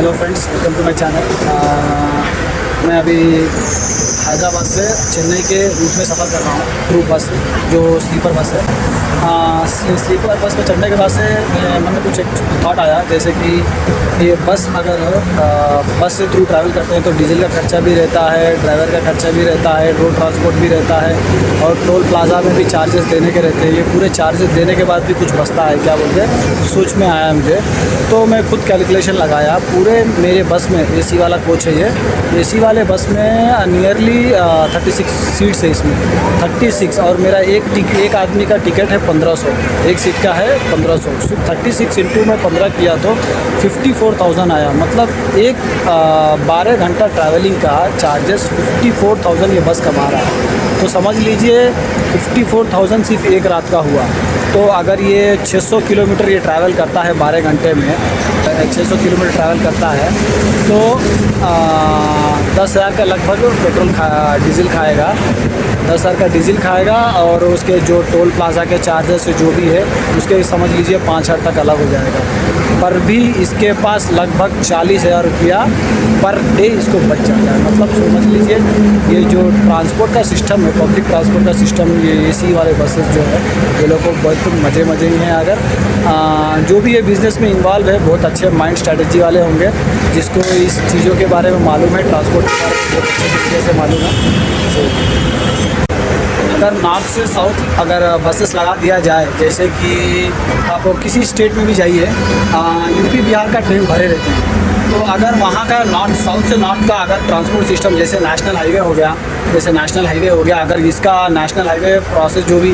Hello friends, welcome to my channel. मैं अभी हैदराबाद से चेन्नई के रूट में सफ़र कर रहा हूँ, ग्रुप बस जो स्लीपर बस है। स्लीपर बस में चढ़ने के बाद से मेरे मन में कुछ एक थॉट आया, जैसे कि ये बस अगर बस से थ्रू ट्रैवल करते हैं तो डीजल का खर्चा भी रहता है, ड्राइवर का खर्चा भी रहता है, रोड ट्रांसपोर्ट भी रहता है और टोल प्लाजा में भी चार्जेस देने के रहते हैं। ये पूरे चार्जेस देने के बाद भी कुछ बचता है क्या बोलते हैं, सोच में आया मुझे। तो मैं खुद कैलकुलेशन लगाया। पूरे मेरे बस में एसी वाला कोच है, ये एसी वाले बस में नियरली 36 सीट्स है इसमें, 36। और मेरा एक आदमी का टिकट है 1500, एक सीट का है 1500। 36 इंटू में 15 किया तो 54,000 आया। मतलब एक 12 घंटा ट्रैवलिंग का चार्जेस 54,000 ये बस कमा रहा है। तो समझ लीजिए 54,000 सिर्फ एक रात का हुआ। तो अगर ये 600 किलोमीटर ये ट्रैवल करता है 12 घंटे में, 600 किलोमीटर ट्रैवल करता है तो 10,000 का लगभग पेट्रोल डीजल खाएगा, 10,000 का डीजल खाएगा। और उसके जो टोल प्लाजा के चार्जेस जो भी है उसके समझ लीजिए 5,000 तक अलग हो जाएगा। पर भी इसके पास लगभग 40,000 रुपया पर डे इसको बच जाता है। मतलब समझ लीजिए ये जो ट्रांसपोर्ट का सिस्टम है, पब्लिक ट्रांसपोर्ट का सिस्टम, ये एसी वाले बसेस जो है ये लोग को बहुत मज़े ही हैं। अगर जो भी ये बिज़नेस में इन्वॉल्व है बहुत अच्छे माइंड स्ट्रैटेजी वाले होंगे, जिसको इस चीज़ों के बारे में मालूम है, ट्रांसपोर्ट के बारे में बहुत अच्छे तरीके से मालूम है। अगर नॉर्थ से साउथ अगर बसेस लगा दिया जाए, जैसे कि आप किसी स्टेट में भी जाइए, यूपी बिहार का ट्रेन भरे रहते हैं। तो अगर वहाँ का नॉर्थ साउथ से नॉर्थ का अगर ट्रांसपोर्ट सिस्टम जैसे नेशनल हाईवे हो गया, अगर इसका नेशनल हाईवे प्रोसेस जो भी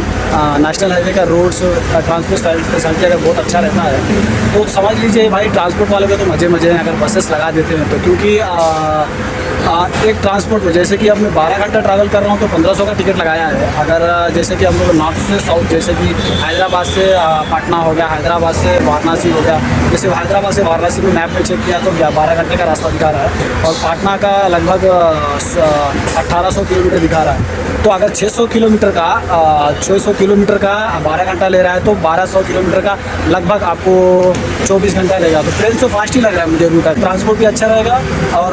नेशनल हाईवे का रोड्स ट्रांसपोर्ट फैसिलिटी अगर बहुत अच्छा रहता है तो समझ लीजिए भाई ट्रांसपोर्ट वालों के तो मज़े हैं अगर बसेस लगा देते हैं तो। क्योंकि एक ट्रांसपोर्ट में जैसे कि अब मैं 12 घंटा ट्रैवल कर रहा हूँ तो 1500 का टिकट लगाया है। अगर जैसे कि हम लोग नॉर्थ से साउथ, जैसे कि हैदराबाद से पटना हो गया, हैदराबाद से वाराणसी हो गया, जैसे हैदराबाद से वाराणसी में मैप में चेक किया तो 12 घंटे का रास्ता दिखा रहा है और पटना का लगभग 1800 किलोमीटर दिखा रहा है। तो अगर 600 किलोमीटर का 12 घंटा ले रहा है तो 1200 किलोमीटर का लगभग आपको 24 घंटा लगेगा। तो ट्रेन से फास्ट ही लग रहा है मुझे रूट है, ट्रांसपोर्ट भी अच्छा रहेगा। और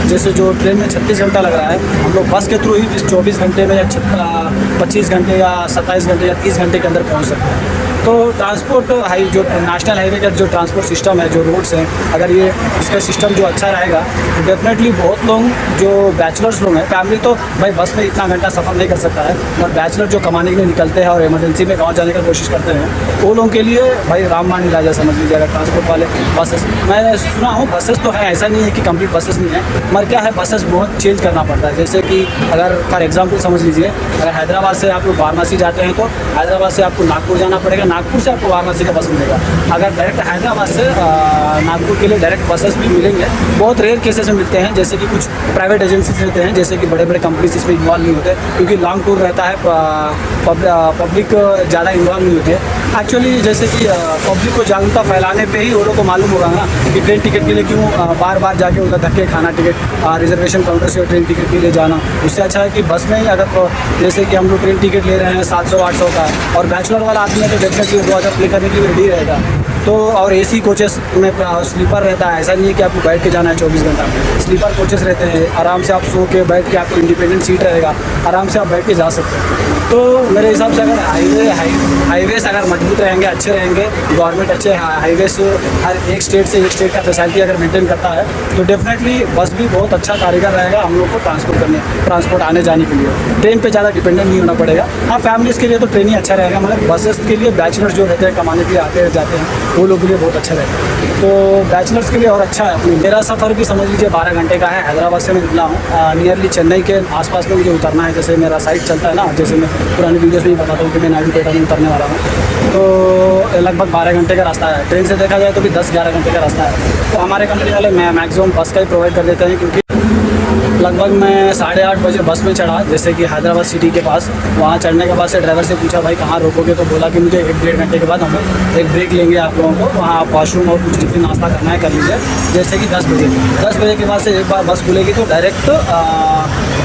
जैसे जो ट्रेन में 36 घंटा लग रहा है, हम लोग बस के थ्रू ही 24 घंटे में या 25 घंटे या 27 घंटे या 30 घंटे के अंदर पहुँच सकते हैं। तो ट्रांसपोर्ट जो नेशनल हाईवे का जो ट्रांसपोर्ट सिस्टम है, जो रोड्स हैं, अगर ये इसका सिस्टम जो अच्छा रहेगा तो डेफिनेटली बहुत लोग जो बैचलर्स लोग हैं, फैमिली तो भाई बस में इतना घंटा सफ़र नहीं कर सकता है, और बैचलर जो कमाने के लिए निकलते हैं और इमरजेंसी में गाँव जाने की कोशिश करते हैं, वो लोगों के लिए भाई रामबाण राजा समझ लीजिए। अगर ट्रांसपोर्ट वाले बसेस, मैं सुना हूँ बसेस तो है, ऐसा नहीं है कि कंप्लीट बसेस नहीं है, मगर क्या है बसेस बहुत चेंज करना पड़ता है। जैसे कि अगर फॉर एग्जाम्पल समझ लीजिए, अगर हैदराबाद से आप लोग वाराणसी जाते हैं तो हैदराबाद से आपको नागपुर जाना पड़ेगा, नागपुर से आपको वाराणसी का बस मिलेगा। अगर डायरेक्ट हैदराबाद से नागपुर के लिए डायरेक्ट बसेस भी मिलेंगे, बहुत रेयर केसेस में मिलते हैं। जैसे कि कुछ प्राइवेट एजेंसीज रहते हैं, जैसे कि बड़े बड़े कंपनीज इसमें इन्वॉल्व नहीं होते, क्योंकि लॉन्ग टूर रहता है, पब्लिक ज़्यादा इन्वॉल्व नहीं होती है। एक्चुअली जैसे कि पब्लिक को जागरूकता फैलाने पे ही वो लोग को मालूम होगा ना कि ट्रेन टिकट के लिए क्यों बार बार जाके उनका धक्के खाना, टिकट रिजर्वेशन काउंटर से ट्रेन टिकट के लिए जाना। उससे अच्छा है कि बस में ही अगर जैसे कि हम लोग ट्रेन टिकट ले रहे हैं 700-800 का, और बैचलर वाला आदमी है तो डेफिनेटली 2000 पे करने के लिए रेडी रहेगा। तो और एसी कोचेस में स्लीपर रहता है, ऐसा नहीं है कि आपको बैठ के जाना है 24 घंटा। स्लीपर कोचेस रहते हैं, आराम से आप सो के बैठ के, आपको इंडिपेंडेंट सीट रहेगा, आराम से आप बैठ के जा सकते हैं। तो मेरे हिसाब से अगर हाईवेज अगर मजबूत रहेंगे, अच्छे रहेंगे, गवर्नमेंट अच्छे हाईवेज हर एक स्टेट से एक स्टेट का फैसिलिटी अगर मेंटेन करता है तो डेफिनेटली बस भी बहुत अच्छा कारीगर रहेगा हम लोग को ट्रांसपोर्ट आने जाने के लिए। ट्रेन पे ज़्यादा डिपेंडेंट नहीं होना पड़ेगा। हाँ, फैमिलीज़ के लिए तो ट्रेन ही अच्छा रहेगा, मगर बसेस के लिए बैचलर्स जो रहते हैं, कमाने के लिए आते जाते हैं, वो लोगों के लिए बहुत अच्छा रहेगा। तो बैचलर्स के लिए और अच्छा है। मेरा सफ़र भी समझ लीजिए 12 घंटे का है। हैदराबाद से मैं निकला हूँ, नियरली चेन्नई के आसपास में मुझे उतरना है। जैसे मेरा साइट चलता है ना, जैसे मैं पुरानी वीडियोस में बताता हूँ कि मैं नागुपेटा में उतरने वाला हूँ, तो लगभग 12 घंटे का रास्ता है। ट्रेन से देखा जाए तो भी 10-11 घंटे का रास्ता है। तो हमारे कंपनी वाले मैक्सिमम बस का ही प्रोवाइड कर देते हैं, क्योंकि लगभग मैं 8:30 बजे बस में चढ़ा, जैसे कि हैदराबाद सिटी के पास। वहाँ चढ़ने के बाद से ड्राइवर से पूछा भाई कहाँ रोकोगे, तो बोला कि मुझे 1-1.5 घंटे के बाद हम लोग एक ब्रेक लेंगे आप लोगों को, वहाँ आप वॉशरूम और कुछ टिफिन नाश्ता करना है कर लीजिए। जैसे कि 10 बजे, 10 बजे के बाद से एक बार बस खुलेगी तो डायरेक्ट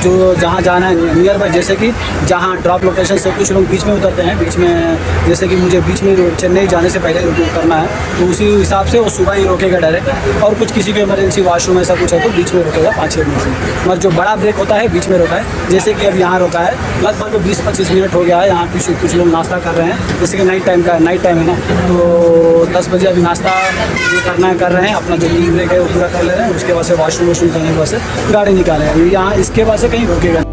जो जहाँ जाना है नियर बाई, जैसे कि जहाँ ड्रॉप लोकेशन से कुछ लोग बीच में उतरते हैं, बीच में जैसे कि मुझे बीच में चेन्नई जाने से पहले करना है, तो उसी हिसाब से वो सुबह ही रोकेगा डायरेक्ट। और कुछ किसी को इमरजेंसी वॉशरूम ऐसा कुछ है तो बीच में रोकेगा 5-6 मिनट से। मगर जो बड़ा ब्रेक होता है बीच में रोका है, जैसे कि अब यहाँ रोका है लगभग 20-25 मिनट हो गया है। यहाँ कुछ लोग नाश्ता कर रहे हैं, जैसे कि नाइट टाइम है ना, तो 10 बजे अभी नाश्ता जो करना है कर रहे हैं, अपना जो टी ब्रेक है वो पूरा कर ले रहे हैं। उसके बाद से वॉशरूम करने के बाद से गाड़ी निकाले हैं। यहाँ इसके बाद से कहीं रुकेगा।